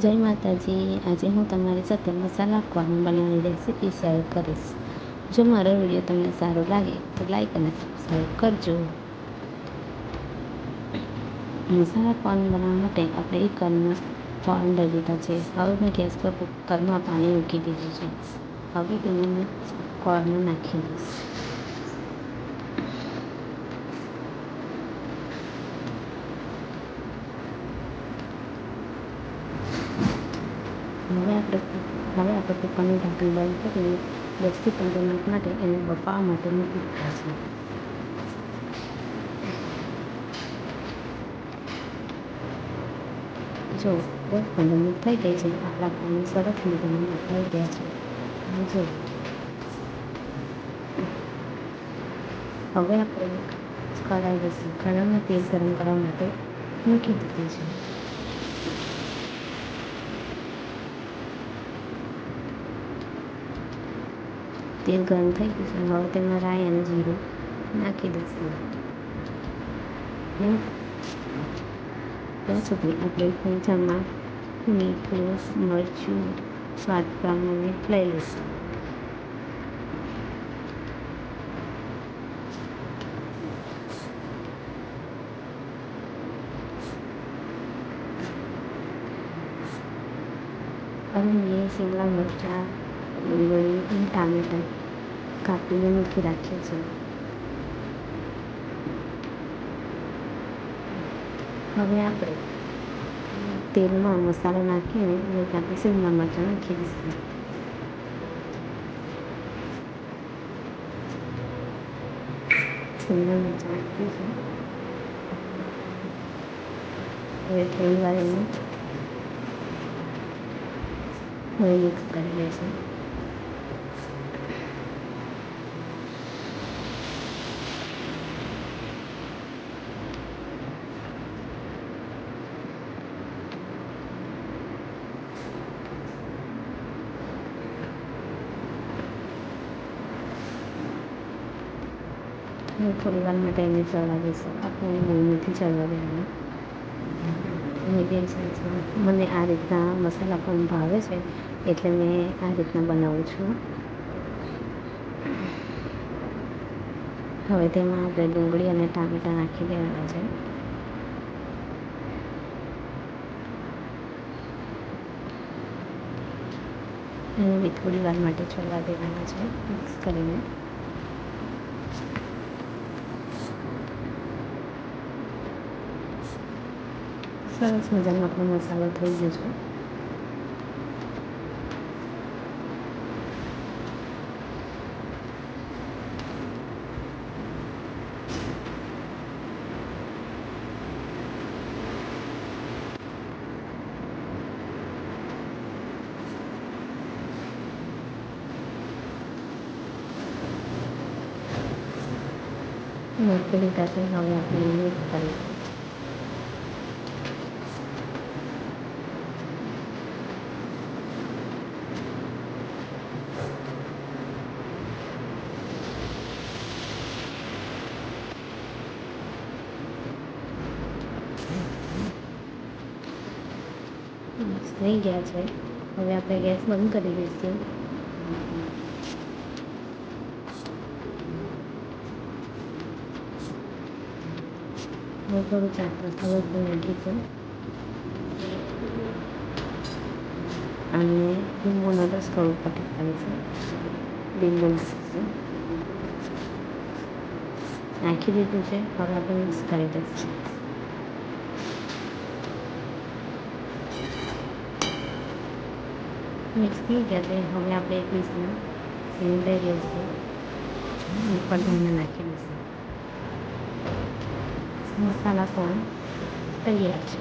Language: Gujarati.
જય માતાજી. આજે હું તમારી સાથે મસાલા કોર્ન બનાવવાની રેસીપી શેર કરીશ. જો મારો વિડીયો તમને સારો લાગે તો લાઈક અને સબસ્ક્રાઈબ કરજો. મસાલા કોર્ન બનાવવા માટે આપણે 1 કપનો કોર્ન લઈ લીધા છે. હવે મેં ગેસ પર કુકરમાં પાણી મૂકી દીધું છે. હવે તેમાં મેં કોર્ન નાખી દઈશ. હવે આપણે કુકરનું ઢાંકણ બંધ કરીને 10 થી 15 મિનિટ માટે એને બફાવા માટે મૂકી દીધા છે. જો 10-15 મિનિટ થઈ ગઈ છે. આપણા કોર્ન સરસ મજાના બફાઈ ગયા છે. જો હવે આપણે કઢાઈ લઈશું. કઢાઈમાં તેલ ગરમ કરવા માટે મૂકી દીધું છે. તેલ ગરમ થઈ ગયું છે. હવે તેમાં રાઈ અને જીરું નાખી દઈશું. ત્યાં સુધી આપણે ચમચામાં મીઠું, મરચું સ્વાદ પ્રમાણે લઈ લઈશું. હવે મેં શિમલા મરચાં, ડુંગળી અને ટામેટાં કાપીને મૂકી રાખીએ છીએ. હવે આપણે તેલમાં મસાલો નાખીને અને આપણે શિમલા મરચાં નાખી દઈશું. શિમલા મરચાં નાખીશું. હવે થોડી વાર એને મિક્સ કરી લઈશું. થોડી વાર માટે એને ચડવા દઈશું. આપણે બહુ નથી ચડવા દેવાનું. મીડિયમ સાઈઝમાં મને આ રીતના મસાલા પણ ભાવે છે, એટલે મેં આ રીતના બનાવું છું. હવે તેમાં આપણે ડુંગળી અને ટામેટાં નાખી દેવાના છે. એને બી થોડી વાર માટે ચડવા દેવાના છે મિક્સ કરીને. સરસ મજાનો આપણો મસાલો થઈ ગયો છે. નાખી દીધા છે. હવે આપણે મિક્સ કરીશું. મિક્સ થઈ ગયા છે. હવે આપણે ગેસ બંધ કરી દઈશું. હવે થોડું ચાટ મસાલો પણ નાખીશું અને લીંબુનો રસ થોડો ઉપરથી કરીશું. લીંબુ નાખી દીધું છે. હવે આપણે મિક્સ કરી દઈશું. મિક્સ થઈ ગયા છે. હવે આપણે એક ડીશમાં એને લઈ લઈશું. ઉપર ધાણા નાખી દઈશું. મસાલા કોર્ન તૈયાર છે.